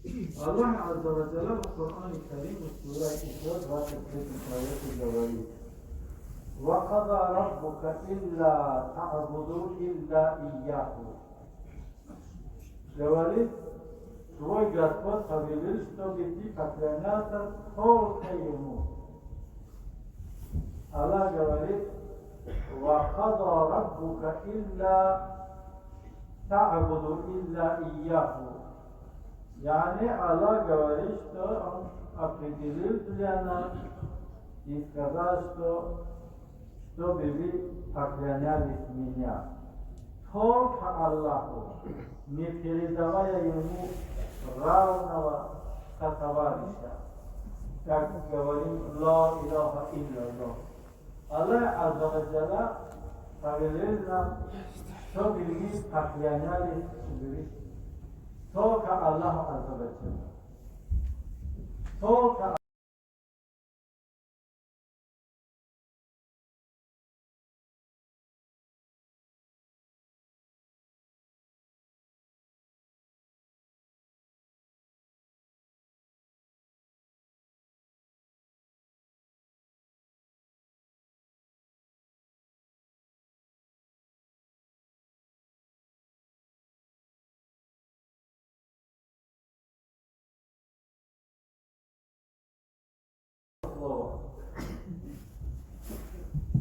الله عز وجل في القرآن الكريم سورة إسراء 23 آية говорит: وَقَضَى رَبُّكَ إِلَّا تَعْبُدُوا إِلَّا إِيَّاهُ. Говорит, твой Господь повелел, чтобы ты поклонялся только Ему. Аллах говорит: وَقَضَى رَبُّكَ إِلَّا تَعْبُدُوا إِلَّا إِيَّاهُ. Yani Allah говорит, что Он определил для нас и сказал, что чтобы вы поклонялись Меня. Только Аллаху, не передавая Ему равного сотоварища. Как говорим, ла илаха илля Аллах Азза ва Джалля повелел нам, чтобы мы поклонялись только Аллаху Азза ва Джалля. Только слово.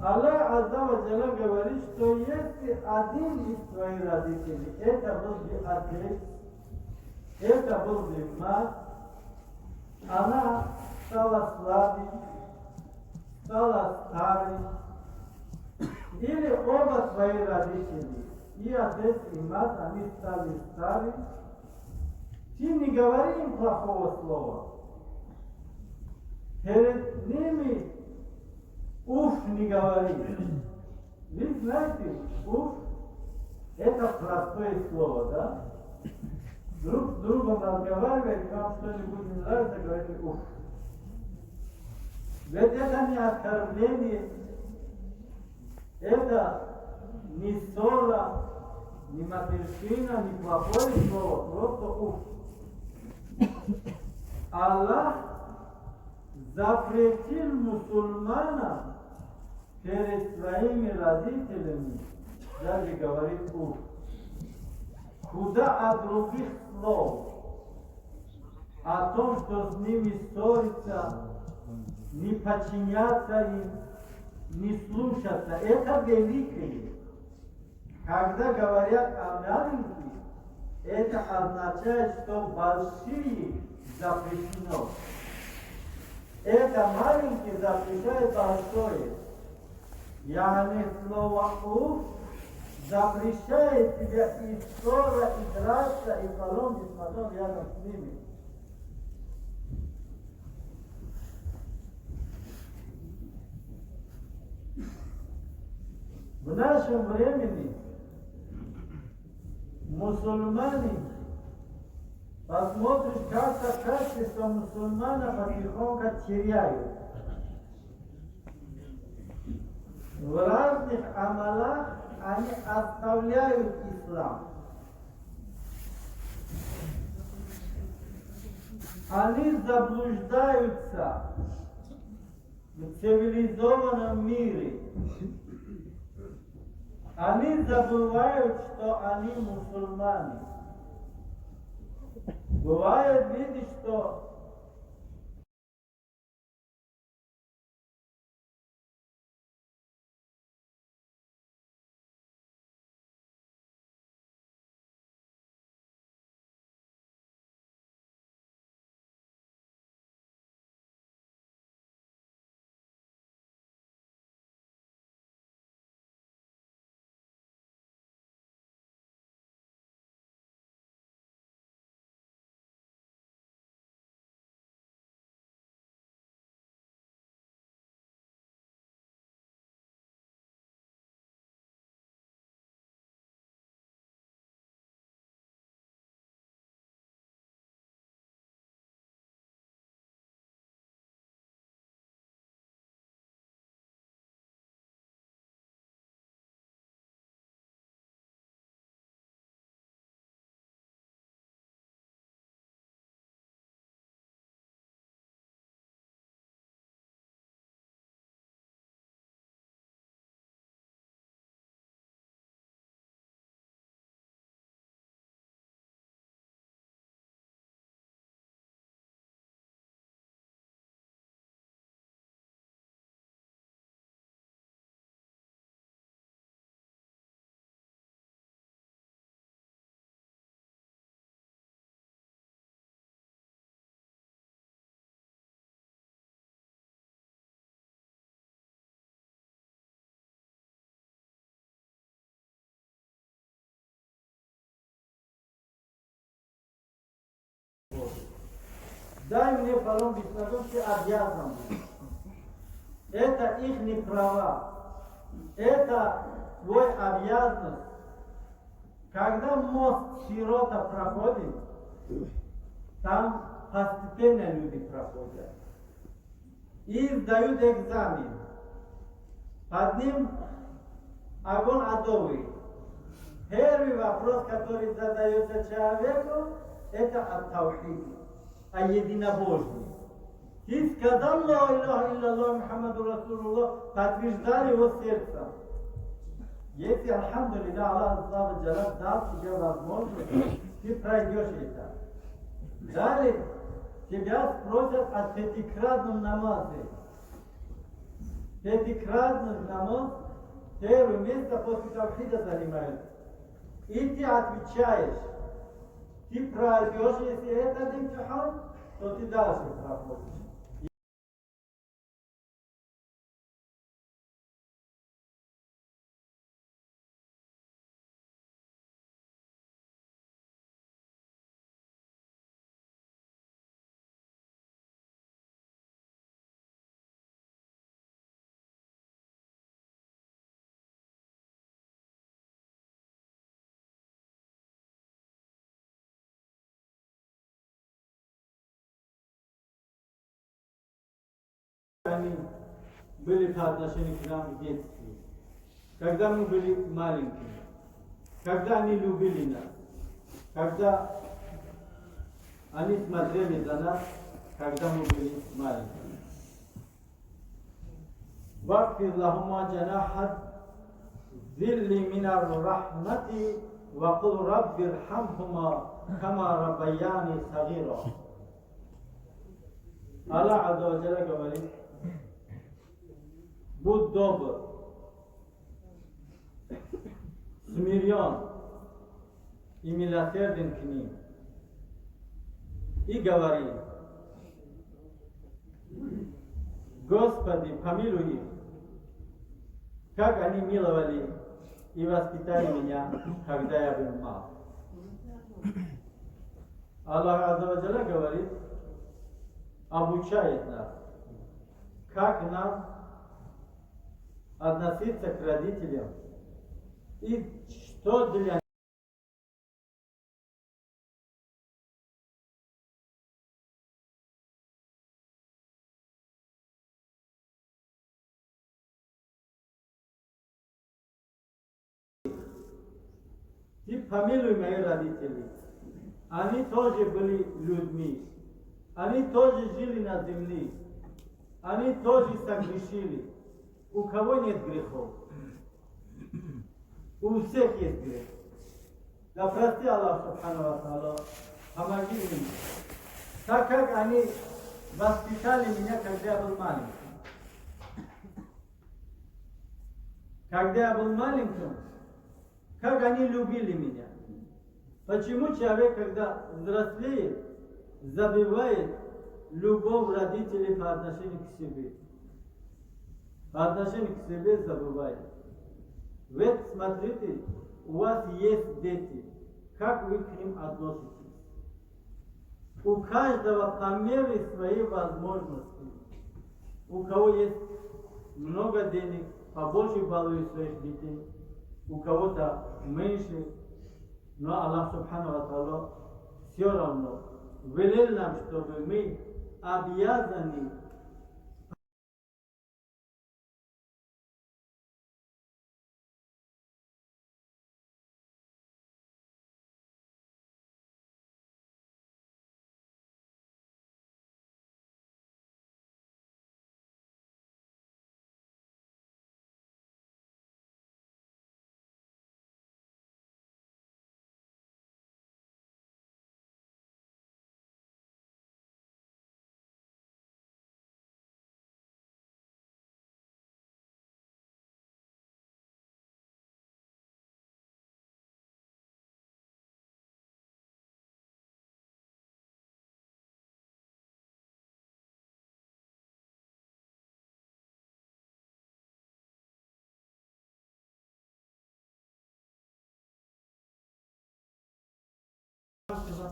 Аллах Азза ва Джалля говорит, что если один из твоих родителей, это был бы отец, это был бы мать, она стала слабой, стала старой, или оба твои родители, и отец, и мать, они стали старые, ты не говори им плохого слова. Перед ними уф не говори. Вы знаете, уф это простое слово, да? Друг с другом разговаривать, вам что-нибудь не нравится, говорите уф. Ведь это не оскорбление, это не ссора, не матерщина, не плохое слово, просто уф. Аллах запретил мусульманам перед своими родителями даже говорить уф. Куда от других слов, о том, что с ними ссориться, не подчиняться им, не слушаться, это великое. Когда говорят о маленьких, это означает, что большие запрещено. Это маленький запрещает большое. Yani слово уф запрещает тебя и ссора, и драться, и полом, и смотром рядом с ними. В нашем времени мусульмане, посмотришь, как-то качество мусульмана потихоньку теряют. В разных амалах они оставляют ислам. Они заблуждаются в цивилизованном мире. Они забывают, что они мусульмане. Бывает, видишь, что дай мне потом беспокойство, ты обязан. Это их не права. Это твой обязанность. Когда мост широко проходит, там постепенно люди проходят. И сдают экзамен. Под ним огонь адовый. Первый вопрос, который задается человеку, это от таухида, о единобожии. Ты сказал «Ла илляха илляллах Мухаммаду Расулуллах», подтверждали его сердцем. Если, альхамдулилля, Аллах Слава Джалал дал тебе возможность, ты пройдешь это. Далее тебя спросят о пятикратном намазе. Пятикратный намаз первое место после тавхида занимает. И ты отвечаешь. Ты пройдешь, если это имтихан, то ты дальше проходишь. Они были по отношению к нам в детстве, когда мы были маленькими, когда они любили нас, когда они смотрели за нас, когда мы были маленькими. واغفر لهما جناح الذل من الرحمة وقل رب ارحمهما كما ربياني صغيرا. Allah Azza wa Jalla говорит: будь добр, смирен и милосерден к ним. И говори: Господи, помилуй их, как они миловали и воспитали меня, когда я был мал. Аллах Азза ва Джалля говорит, обучает нас, как нам относиться к родителям и что для них. Ты помилуй мои родители. Они тоже были людьми. Они тоже жили на земле. Они тоже согрешили. У кого нет грехов? У всех есть грех. Да прости Аллах Субхану ва Тааля, помоги мне. Так как они воспитали меня, когда я был маленький. Когда я был маленьким, как они любили меня. Почему человек, когда взрослеет, забывает любовь родителей по отношению к себе? По отношению к себе забывает. Вот смотрите, у вас есть дети. Как вы к ним относитесь? У каждого по мере своей возможности. У кого есть много денег, побольше балует своих детей. У кого-то меньше, но Аллах Субхану ва Тааля все равно велел нам, чтобы мы обязаны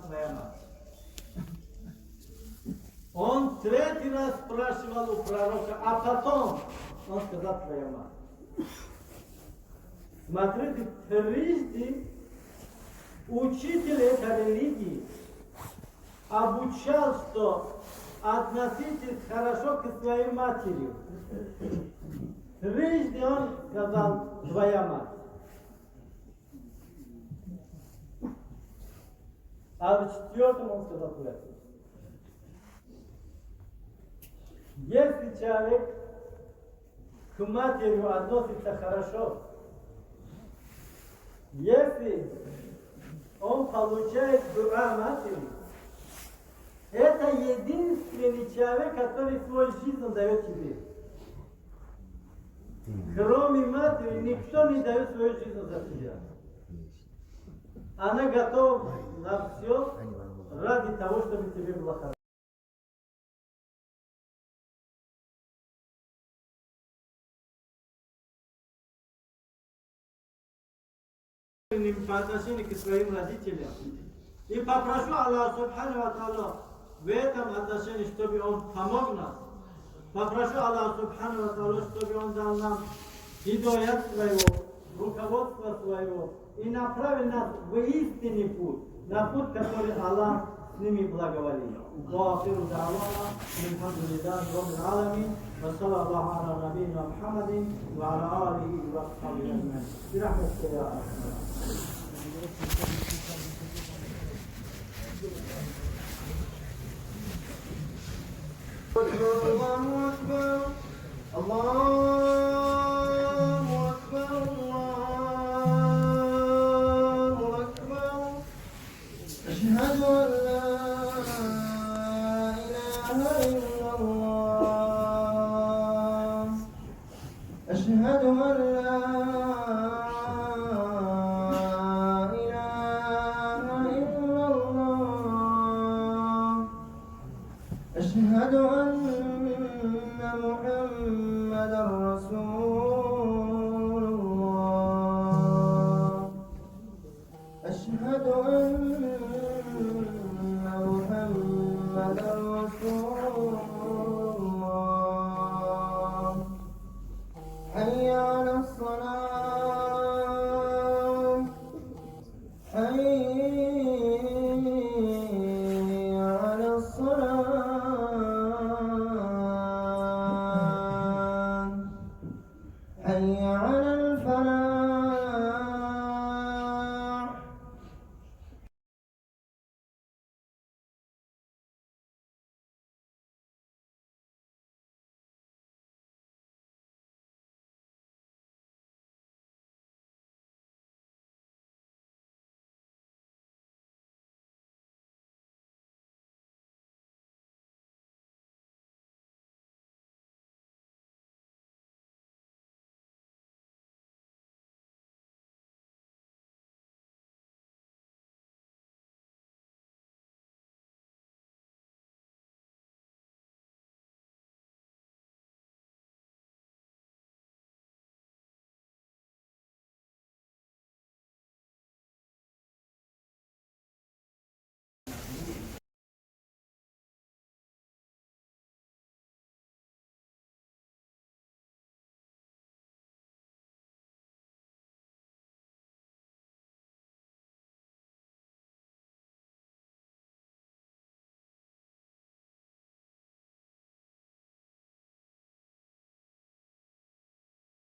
твоя мать. он третий раз спрашивал у пророка, а потом он сказал твоя мать. Смотрите, трижды учитель этой религии обучал, что относитесь хорошо к своей матери. Трижды он сказал твоя мать. А в четвертом он сказал твоя мать. Если человек к матери относится хорошо, если он получает дуа матери, это единственный человек, который свою жизнь дает тебе. Кроме матери, никто не дает свою жизнь за тебя. Она готова на все ради того, чтобы тебе было хорошо. По отношению к своим родителям. И попрошу Аллаха Субхану ва Тааля в этом отношении, чтобы Он помог нам. Попрошу Аллаха Субхану ва Тааля, чтобы Он дал нам хидоят своего, руководство своего и направил нас в истинный путь, на путь, который Аллах с ними благоволил. وآخر دعوانا الحمد لله رب العالمين وصلى الله على نبينا محمد وعلى آله وصحبه أجمعين برحمتك يا أرحم الله أكبر الله أكبر الله أكبر أشهد أن لا إله إلا الله أشهد أن لا إله إلا الله أشهد أن محمدا رسول